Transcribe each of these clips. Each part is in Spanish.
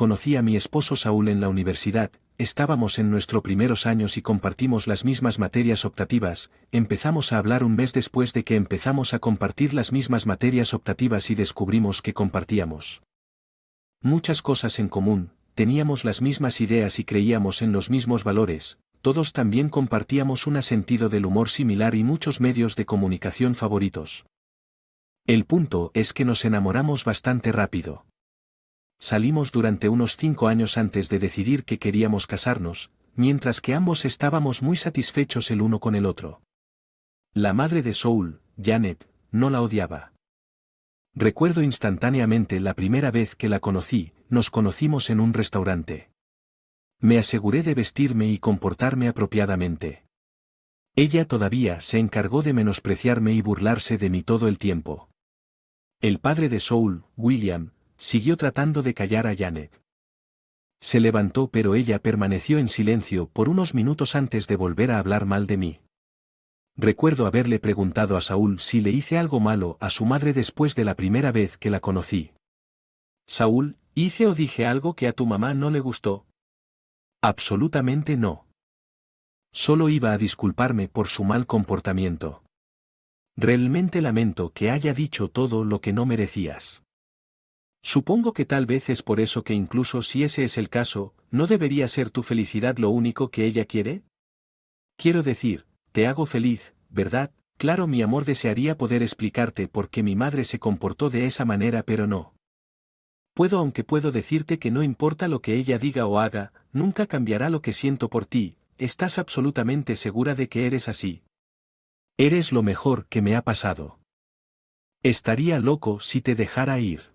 conocí a mi esposo Saúl en la universidad, estábamos en nuestros primeros años y compartimos las mismas materias optativas, empezamos a hablar un mes después de que empezamos a compartir las mismas materias optativas y descubrimos que compartíamos muchas cosas en común, teníamos las mismas ideas y creíamos en los mismos valores, todos también compartíamos un sentido del humor similar y muchos medios de comunicación favoritos. El punto es que nos enamoramos bastante rápido. Salimos durante unos 5 años antes de decidir que queríamos casarnos, mientras que ambos estábamos muy satisfechos el uno con el otro. La madre de Saúl, Janet, no la odiaba. Recuerdo instantáneamente la primera vez que la conocí, nos conocimos en un restaurante. Me aseguré de vestirme y comportarme apropiadamente. Ella todavía se encargó de menospreciarme y burlarse de mí todo el tiempo. El padre de Saúl, William, siguió tratando de callar a Janet. Se levantó pero ella permaneció en silencio por unos minutos antes de volver a hablar mal de mí. Recuerdo haberle preguntado a Saúl si le hice algo malo a su madre después de la primera vez que la conocí. Saúl, ¿hice o dije algo que a tu mamá no le gustó? Absolutamente no. Solo iba a disculparme por su mal comportamiento. Realmente lamento que haya dicho todo lo que no merecías. Supongo que tal vez es por eso que incluso si ese es el caso, ¿no debería ser tu felicidad lo único que ella quiere? Quiero decir, te hago feliz, ¿verdad? Claro, mi amor, desearía poder explicarte por qué mi madre se comportó de esa manera, pero no puedo, aunque puedo decirte que no importa lo que ella diga o haga, nunca cambiará lo que siento por ti. ¿Estás absolutamente segura de que eres así? Eres lo mejor que me ha pasado. Estaría loco si te dejara ir.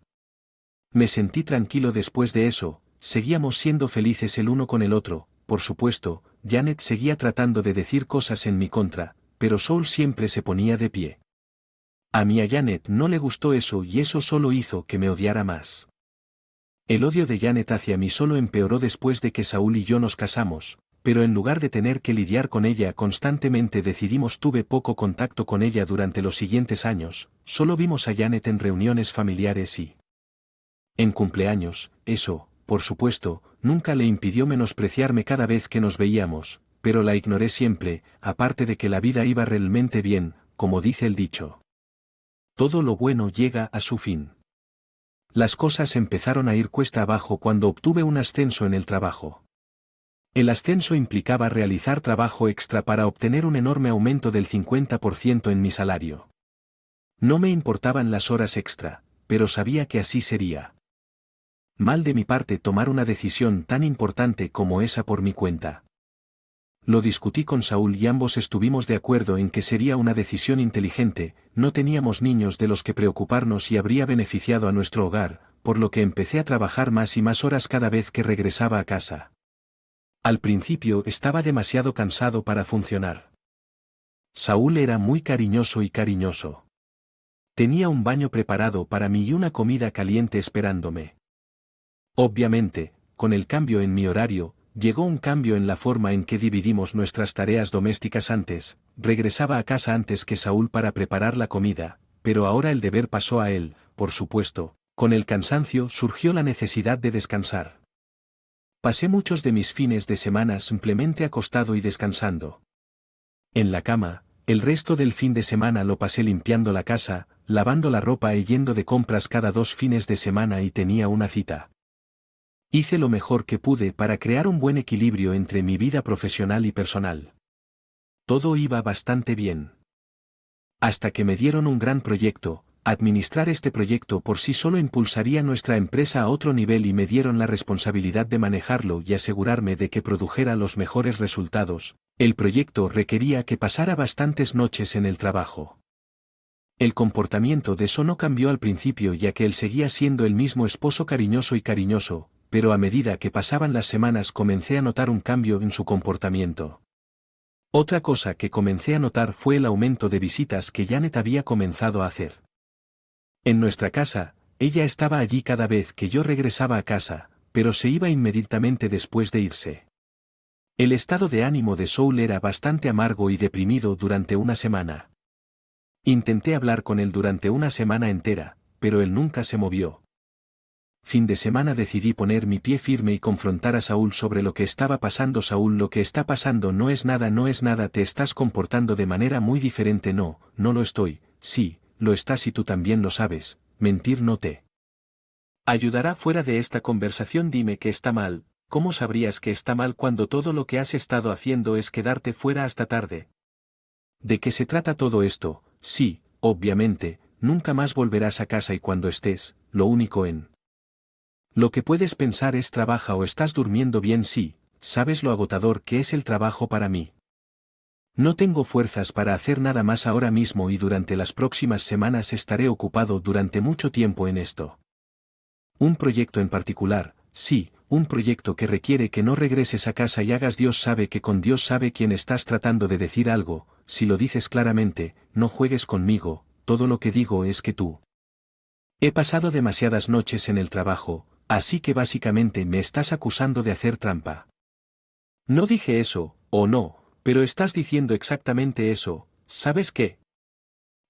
Me sentí tranquilo después de eso, seguíamos siendo felices el uno con el otro. Por supuesto, Janet seguía tratando de decir cosas en mi contra, pero Saúl siempre se ponía de pie. A mí a Janet no le gustó eso y eso solo hizo que me odiara más. El odio de Janet hacia mí solo empeoró después de que Saúl y yo nos casamos, pero en lugar de tener que lidiar con ella constantemente tuve poco contacto con ella durante los siguientes años, solo vimos a Janet en reuniones familiares y en cumpleaños. Eso, por supuesto, nunca le impidió menospreciarme cada vez que nos veíamos, pero la ignoré siempre, aparte de que la vida iba realmente bien, como dice el dicho. Todo lo bueno llega a su fin. Las cosas empezaron a ir cuesta abajo cuando obtuve un ascenso en el trabajo. El ascenso implicaba realizar trabajo extra para obtener un enorme aumento del 50% en mi salario. No me importaban las horas extra, pero sabía que así sería. Mal de mi parte tomar una decisión tan importante como esa por mi cuenta. Lo discutí con Saúl y ambos estuvimos de acuerdo en que sería una decisión inteligente, no teníamos niños de los que preocuparnos y habría beneficiado a nuestro hogar, por lo que empecé a trabajar más y más horas cada vez que regresaba a casa. Al principio estaba demasiado cansado para funcionar. Saúl era muy cariñoso y cariñoso. Tenía un baño preparado para mí y una comida caliente esperándome. Obviamente, con el cambio en mi horario, llegó un cambio en la forma en que dividimos nuestras tareas domésticas. Antes, regresaba a casa antes que Saúl para preparar la comida, pero ahora el deber pasó a él, por supuesto. Con el cansancio surgió la necesidad de descansar. Pasé muchos de mis fines de semana simplemente acostado y descansando en la cama. El resto del fin de semana lo pasé limpiando la casa, lavando la ropa y yendo de compras cada 2 fines de semana y tenía una cita. Hice lo mejor que pude para crear un buen equilibrio entre mi vida profesional y personal. Todo iba bastante bien. Hasta que me dieron un gran proyecto. Administrar este proyecto por sí solo impulsaría nuestra empresa a otro nivel y me dieron la responsabilidad de manejarlo y asegurarme de que produjera los mejores resultados. El proyecto requería que pasara bastantes noches en el trabajo. El comportamiento de So no cambió al principio, ya que él seguía siendo el mismo esposo cariñoso y cariñoso, pero a medida que pasaban las semanas comencé a notar un cambio en su comportamiento. Otra cosa que comencé a notar fue el aumento de visitas que Janet había comenzado a hacer. En nuestra casa, ella estaba allí cada vez que yo regresaba a casa, pero se iba inmediatamente después de irse. El estado de ánimo de Saúl era bastante amargo y deprimido durante una semana. Intenté hablar con él durante una semana entera, pero él nunca se movió. fin de semana decidí poner mi pie firme y confrontar a Saúl sobre lo que estaba pasando. Saúl, lo que está pasando no es nada, te estás comportando de manera muy diferente. No, no lo estoy, sí, lo estás y tú también lo sabes, mentir no te ayudará fuera de esta conversación. Dime que está mal. ¿Cómo sabrías que está mal cuando todo lo que has estado haciendo es quedarte fuera hasta tarde? ¿De qué se trata todo esto? Sí, obviamente, nunca más volverás a casa y cuando estés, lo único en lo que puedes pensar es trabaja o estás durmiendo bien. Sí, sabes lo agotador que es el trabajo para mí. No tengo fuerzas para hacer nada más ahora mismo y durante las próximas semanas estaré ocupado durante mucho tiempo en esto. Un proyecto en particular, sí, un proyecto que requiere que no regreses a casa y hagas. Dios sabe que con Dios sabe quién estás tratando de decir algo. Si lo dices claramente, no juegues conmigo, todo lo que digo es que tú. He pasado demasiadas noches en el trabajo, así que básicamente me estás acusando de hacer trampa. No dije eso, o no, pero estás diciendo exactamente eso. ¿Sabes qué?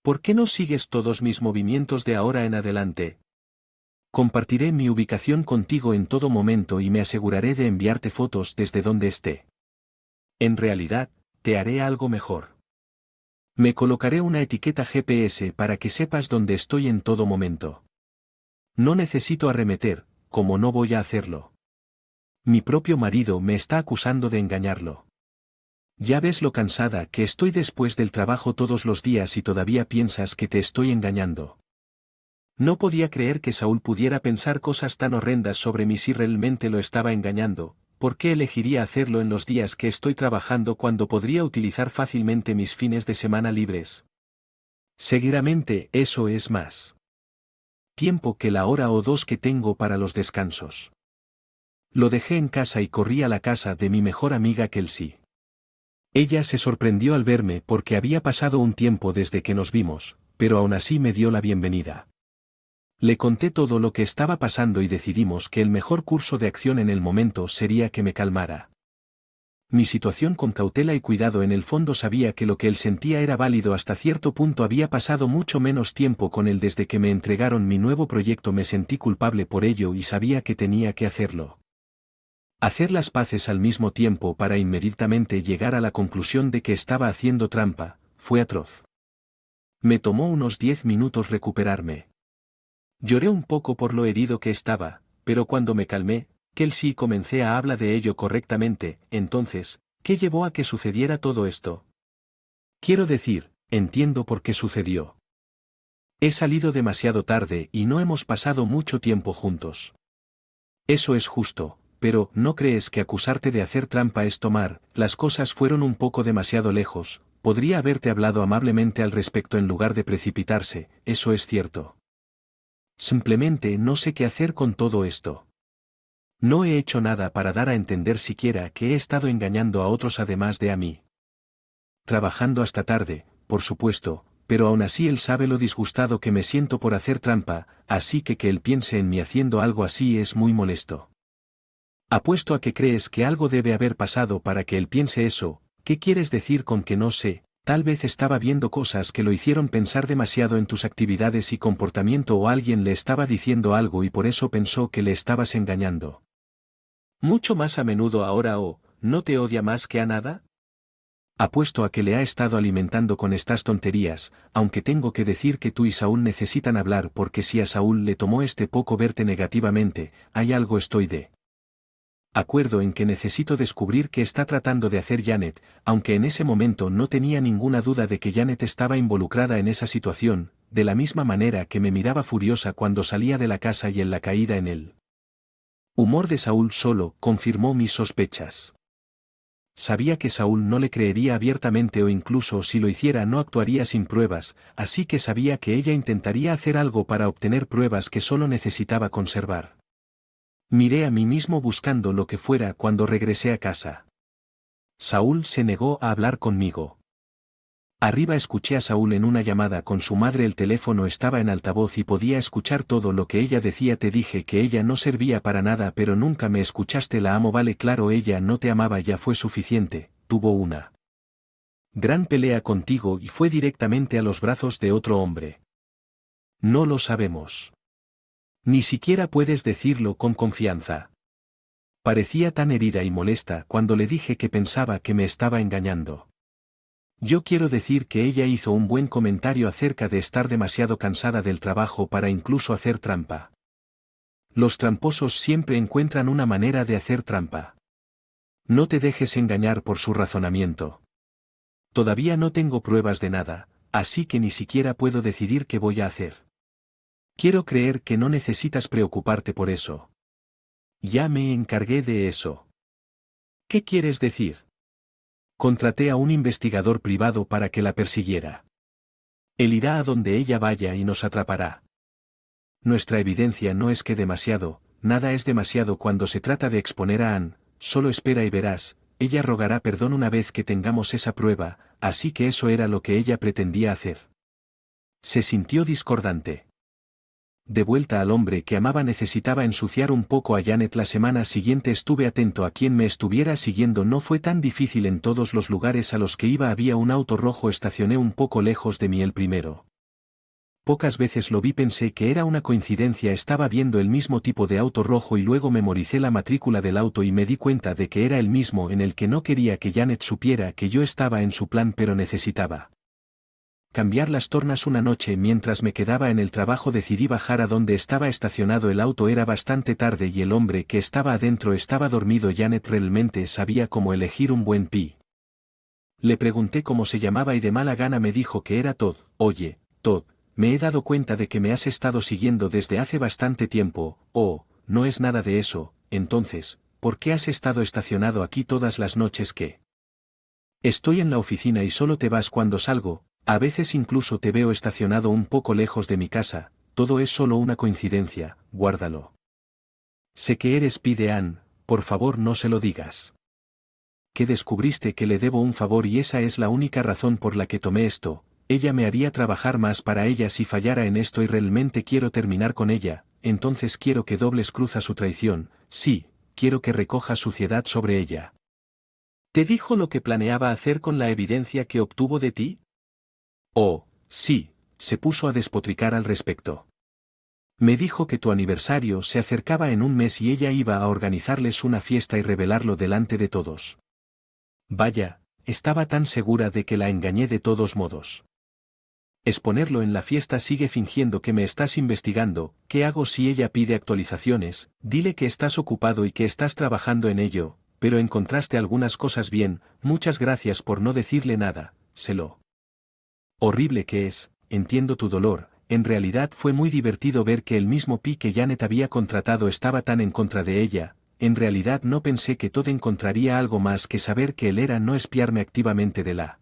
¿Por qué no sigues todos mis movimientos de ahora en adelante? Compartiré mi ubicación contigo en todo momento y me aseguraré de enviarte fotos desde donde esté. En realidad, te haré algo mejor. Me colocaré una etiqueta GPS para que sepas dónde estoy en todo momento. No necesito arremeter, como no voy a hacerlo. Mi propio marido me está acusando de engañarlo. Ya ves lo cansada que estoy después del trabajo todos los días y todavía piensas que te estoy engañando. No podía creer que Saúl pudiera pensar cosas tan horrendas sobre mí si realmente lo estaba engañando. ¿Por qué elegiría hacerlo en los días que estoy trabajando cuando podría utilizar fácilmente mis fines de semana libres? Seguramente eso es más tiempo que la hora o dos que tengo para los descansos. Lo dejé en casa y corrí a la casa de mi mejor amiga Kelsey. Ella se sorprendió al verme porque había pasado un tiempo desde que nos vimos, pero aún así me dio la bienvenida. Le conté todo lo que estaba pasando y decidimos que el mejor curso de acción en el momento sería que me calmara. Mi situación con cautela y cuidado. En el fondo sabía que lo que él sentía era válido hasta cierto punto. Había pasado mucho menos tiempo con él desde que me entregaron mi nuevo proyecto. Me sentí culpable por ello y sabía que tenía que hacerlo. Hacer las paces al mismo tiempo para inmediatamente llegar a la conclusión de que estaba haciendo trampa, fue atroz. Me tomó unos 10 minutos recuperarme. Lloré un poco por lo herido que estaba, pero cuando me calmé, Kelsey comencé a hablar de ello correctamente. Entonces, ¿qué llevó a que sucediera todo esto? Quiero decir, entiendo por qué sucedió. He salido demasiado tarde y no hemos pasado mucho tiempo juntos. Eso es justo, pero ¿no crees que acusarte de hacer trampa es tomar? Las cosas fueron un poco demasiado lejos. Podría haberte hablado amablemente al respecto en lugar de precipitarse. Eso es cierto. Simplemente no sé qué hacer con todo esto. No he hecho nada para dar a entender siquiera que he estado engañando a otros además de a mí. Trabajando hasta tarde, por supuesto, pero aún así él sabe lo disgustado que me siento por hacer trampa, así que él piense en mí haciendo algo así es muy molesto. Apuesto a que crees que algo debe haber pasado para que él piense eso. ¿Qué quieres decir con que no sé? Tal vez estaba viendo cosas que lo hicieron pensar demasiado en tus actividades y comportamiento o alguien le estaba diciendo algo y por eso pensó que le estabas engañando. Mucho más a menudo ahora o, ¿no te odia más que a nada? Apuesto a que le ha estado alimentando con estas tonterías, aunque tengo que decir que tú y Saúl necesitan hablar porque si a Saúl le tomó este poco verte negativamente, hay algo estoy de acuerdo en que necesito descubrir qué está tratando de hacer Janet, aunque en ese momento no tenía ninguna duda de que Janet estaba involucrada en esa situación, de la misma manera que me miraba furiosa cuando salía de la casa y en la caída en él. Humor de Saúl solo confirmó mis sospechas. Sabía que Saúl no le creería abiertamente o incluso si lo hiciera no actuaría sin pruebas, así que sabía que ella intentaría hacer algo para obtener pruebas que solo necesitaba conservar. Miré a mí mismo buscando lo que fuera cuando regresé a casa. Saúl se negó a hablar conmigo. Arriba escuché a Saúl en una llamada con su madre. El teléfono estaba en altavoz y podía escuchar todo lo que ella decía. Te dije que ella no servía para nada pero nunca me escuchaste. La amo. Vale, claro, ella no te amaba, ya fue suficiente. Tuvo una gran pelea contigo y fue directamente a los brazos de otro hombre. No lo sabemos. Ni siquiera puedes decirlo con confianza. Parecía tan herida y molesta cuando le dije que pensaba que me estaba engañando. Yo quiero decir que ella hizo un buen comentario acerca de estar demasiado cansada del trabajo para incluso hacer trampa. Los tramposos siempre encuentran una manera de hacer trampa. No te dejes engañar por su razonamiento. Todavía no tengo pruebas de nada, así que ni siquiera puedo decidir qué voy a hacer. Quiero creer que no necesitas preocuparte por eso. Ya me encargué de eso. ¿Qué quieres decir? Contraté a un investigador privado para que la persiguiera. Él irá a donde ella vaya y nos atrapará. Nuestra evidencia no es que demasiado, nada es demasiado cuando se trata de exponer a Anne, solo espera y verás, ella rogará perdón una vez que tengamos esa prueba, así que eso era lo que ella pretendía hacer. Se sintió discordante. De vuelta al hombre que amaba necesitaba ensuciar un poco a Janet. La semana siguiente estuve atento a quien me estuviera siguiendo. No fue tan difícil. En todos los lugares a los que iba había un auto rojo. Estacioné un poco lejos de mí el primero. Pocas veces lo vi. Pensé que era una coincidencia. Estaba viendo el mismo tipo de auto rojo y luego memoricé la matrícula del auto y me di cuenta de que era el mismo en el que no quería que Janet supiera que yo estaba en su plan, pero necesitaba cambiar las tornas. Una noche mientras me quedaba en el trabajo decidí bajar a donde estaba estacionado el auto. Era bastante tarde y el hombre que estaba adentro estaba dormido. Janet realmente sabía cómo elegir un buen pi. Le pregunté cómo se llamaba y de mala gana me dijo que era Todd. Oye, Todd, me he dado cuenta de que me has estado siguiendo desde hace bastante tiempo. Oh, no es nada de eso. Entonces, ¿por qué has estado estacionado aquí todas las noches que estoy en la oficina y solo te vas cuando salgo? A veces incluso te veo estacionado un poco lejos de mi casa. Todo es solo una coincidencia, guárdalo. Sé que eres pi de Anne, por favor no se lo digas. Que descubriste que le debo un favor y esa es la única razón por la que tomé esto. Ella me haría trabajar más para ella si fallara en esto y realmente quiero terminar con ella, entonces quiero que dobles cruza su traición, sí, quiero que recoja suciedad sobre ella. ¿Te dijo lo que planeaba hacer con la evidencia que obtuvo de ti? Oh, sí, se puso a despotricar al respecto. Me dijo que tu aniversario se acercaba en un mes y ella iba a organizarles una fiesta y revelarlo delante de todos. Vaya, estaba tan segura de que la engañé de todos modos. Exponerlo en la fiesta. Sigue fingiendo que me estás investigando. ¿Qué hago si ella pide actualizaciones? Dile que estás ocupado y que estás trabajando en ello, pero encontraste algunas cosas bien. Muchas gracias por no decirle nada, sélo. Horrible que es, entiendo tu dolor. En realidad fue muy divertido ver que el mismo pi que Janet había contratado estaba tan en contra de ella. En realidad no pensé que Todd encontraría algo más que saber que él era no espiarme activamente de la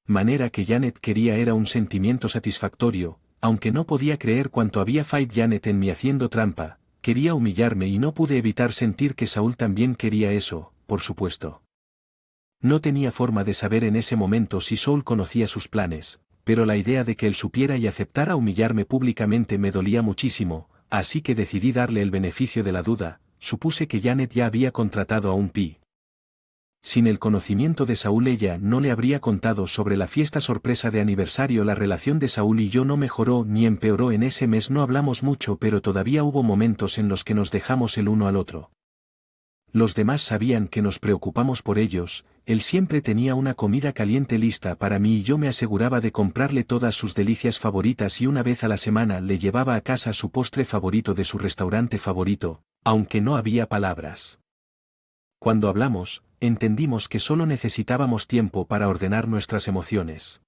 manera que Janet quería. Era un sentimiento satisfactorio, aunque no podía creer cuánto había fallado Janet en mí haciendo trampa. Quería humillarme y no pude evitar sentir que Saúl también quería eso, por supuesto. No tenía forma de saber en ese momento si Saúl conocía sus planes, pero la idea de que él supiera y aceptara humillarme públicamente me dolía muchísimo, así que decidí darle el beneficio de la duda. Supuse que Janet ya había contratado a un pi. Sin el conocimiento de Saúl ella no le habría contado sobre la fiesta sorpresa de aniversario. La relación de Saúl y yo no mejoró ni empeoró en ese mes. No hablamos mucho, pero todavía hubo momentos en los que nos dejamos el uno al otro. Los demás sabían que nos preocupamos por ellos. Él siempre tenía una comida caliente lista para mí y yo me aseguraba de comprarle todas sus delicias favoritas y una vez a la semana le llevaba a casa su postre favorito de su restaurante favorito, aunque no había palabras. Cuando hablamos, entendimos que solo necesitábamos tiempo para ordenar nuestras emociones.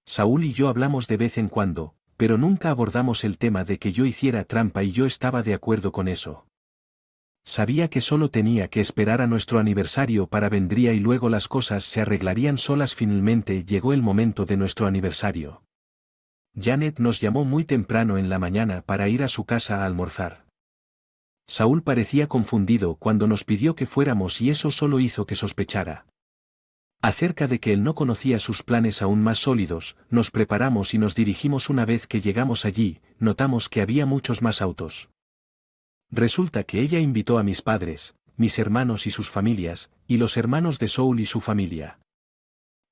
Saúl y yo hablamos de vez en cuando, pero nunca abordamos el tema de que yo hiciera trampa y yo estaba de acuerdo con eso. Sabía que solo tenía que esperar a nuestro aniversario para vendría y luego las cosas se arreglarían solas. Finalmente llegó el momento de nuestro aniversario. Janet nos llamó muy temprano en la mañana para ir a su casa a almorzar. Saúl parecía confundido cuando nos pidió que fuéramos y eso solo hizo que sospechara acerca de que él no conocía sus planes aún más sólidos. Nos preparamos y nos dirigimos. Una vez que llegamos allí, notamos que había muchos más autos. Resulta que ella invitó a mis padres, mis hermanos y sus familias, y los hermanos de Saúl y su familia.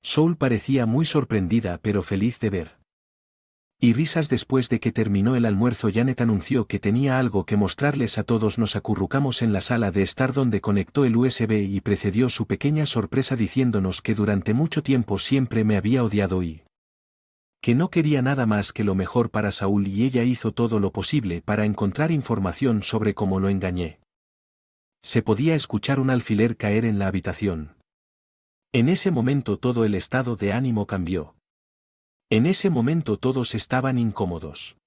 Saúl parecía muy sorprendida pero feliz de ver Y risas después de que terminó el almuerzo. Janet anunció que tenía algo que mostrarles a todos. Nos acurrucamos en la sala de estar donde conectó el USB y precedió su pequeña sorpresa diciéndonos que durante mucho tiempo siempre me había odiado y que no quería nada más que lo mejor para Saúl, y ella hizo todo lo posible para encontrar información sobre cómo lo engañé. Se podía escuchar un alfiler caer en la habitación. En ese momento todo el estado de ánimo cambió. En ese momento todos estaban incómodos.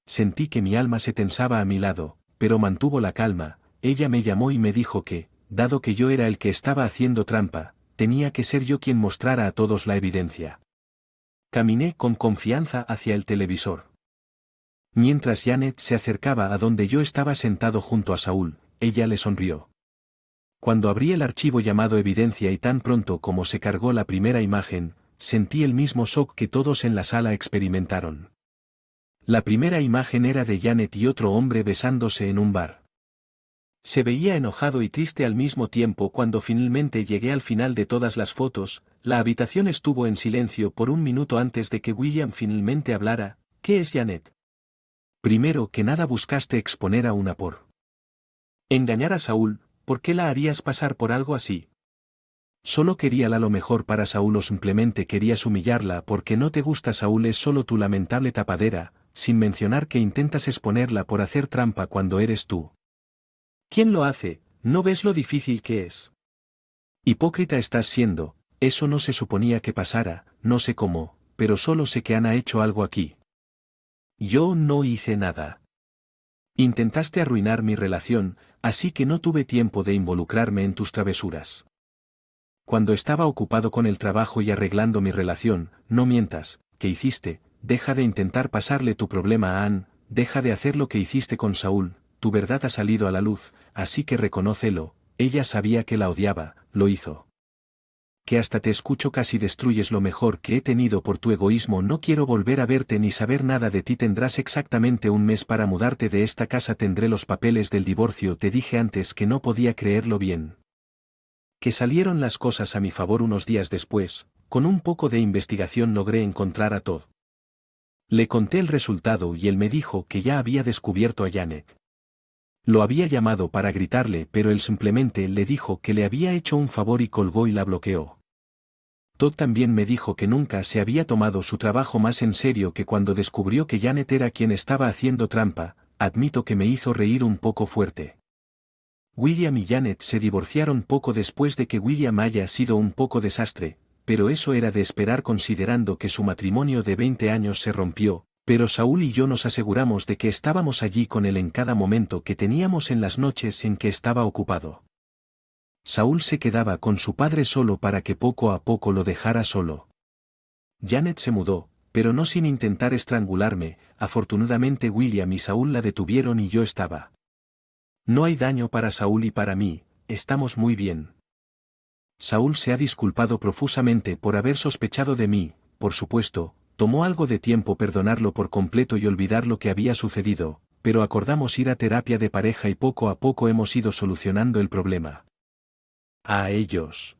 Sentí que mi alma se tensaba a mi lado, pero mantuvo la calma. Ella me llamó y me dijo que, dado que yo era el que estaba haciendo trampa, tenía que ser yo quien mostrara a todos la evidencia. Caminé con confianza hacia el televisor. Mientras Janet se acercaba a donde yo estaba sentado junto a Saúl, ella le sonrió. Cuando abrí el archivo llamado Evidencia y tan pronto como se cargó la primera imagen, sentí el mismo shock que todos en la sala experimentaron. La primera imagen era de Janet y otro hombre besándose en un bar. Se veía enojado y triste al mismo tiempo. Cuando finalmente llegué al final de todas las fotos, la habitación estuvo en silencio por un minuto antes de que William finalmente hablara. ¿Qué es Janet? Primero que nada buscaste exponer a una por engañar a Saúl. ¿Por qué la harías pasar por algo así? ¿Solo quería lo mejor para Saúl o simplemente querías humillarla porque no te gusta Saúl? Es solo tu lamentable tapadera, sin mencionar que intentas exponerla por hacer trampa cuando eres tú. ¿Quién lo hace? ¿No ves lo difícil que es? Hipócrita estás siendo. Eso no se suponía que pasara, no sé cómo, pero solo sé que Ana ha hecho algo aquí. Yo no hice nada. Intentaste arruinar mi relación, así que no tuve tiempo de involucrarme en tus travesuras. Cuando estaba ocupado con el trabajo y arreglando mi relación, no mientas. ¿Qué hiciste? Deja de intentar pasarle tu problema a Ann, deja de hacer lo que hiciste con Saúl. Tu verdad ha salido a la luz, así que reconócelo. Ella sabía que la odiaba, lo hizo. Que hasta te escucho casi destruyes lo mejor que he tenido por tu egoísmo. No quiero volver a verte ni saber nada de ti. Tendrás exactamente un mes para mudarte de esta casa. Tendré los papeles del divorcio. Te dije antes que no podía creerlo bien. Que salieron las cosas a mi favor unos días después. Con un poco de investigación logré encontrar a Todd. Le conté el resultado y él me dijo que ya había descubierto a Janet. Lo había llamado para gritarle, pero él simplemente le dijo que le había hecho un favor y colgó y la bloqueó. Todd también me dijo que nunca se había tomado su trabajo más en serio que cuando descubrió que Janet era quien estaba haciendo trampa. Admito que me hizo reír un poco fuerte. William y Janet se divorciaron poco después de que William haya sido un poco desastre, pero eso era de esperar considerando que su matrimonio de 20 años se rompió. Pero Saúl y yo nos aseguramos de que estábamos allí con él en cada momento que teníamos en las noches en que estaba ocupado. Saúl se quedaba con su padre solo para que poco a poco lo dejara solo. Janet se mudó, pero no sin intentar estrangularme. Afortunadamente William y Saúl la detuvieron y yo estaba. No hay daño para Saúl y para mí, estamos muy bien. Saúl se ha disculpado profusamente por haber sospechado de mí, por supuesto. Tomó algo de tiempo perdonarlo por completo y olvidar lo que había sucedido, pero acordamos ir a terapia de pareja y poco a poco hemos ido solucionando el problema. A ellos.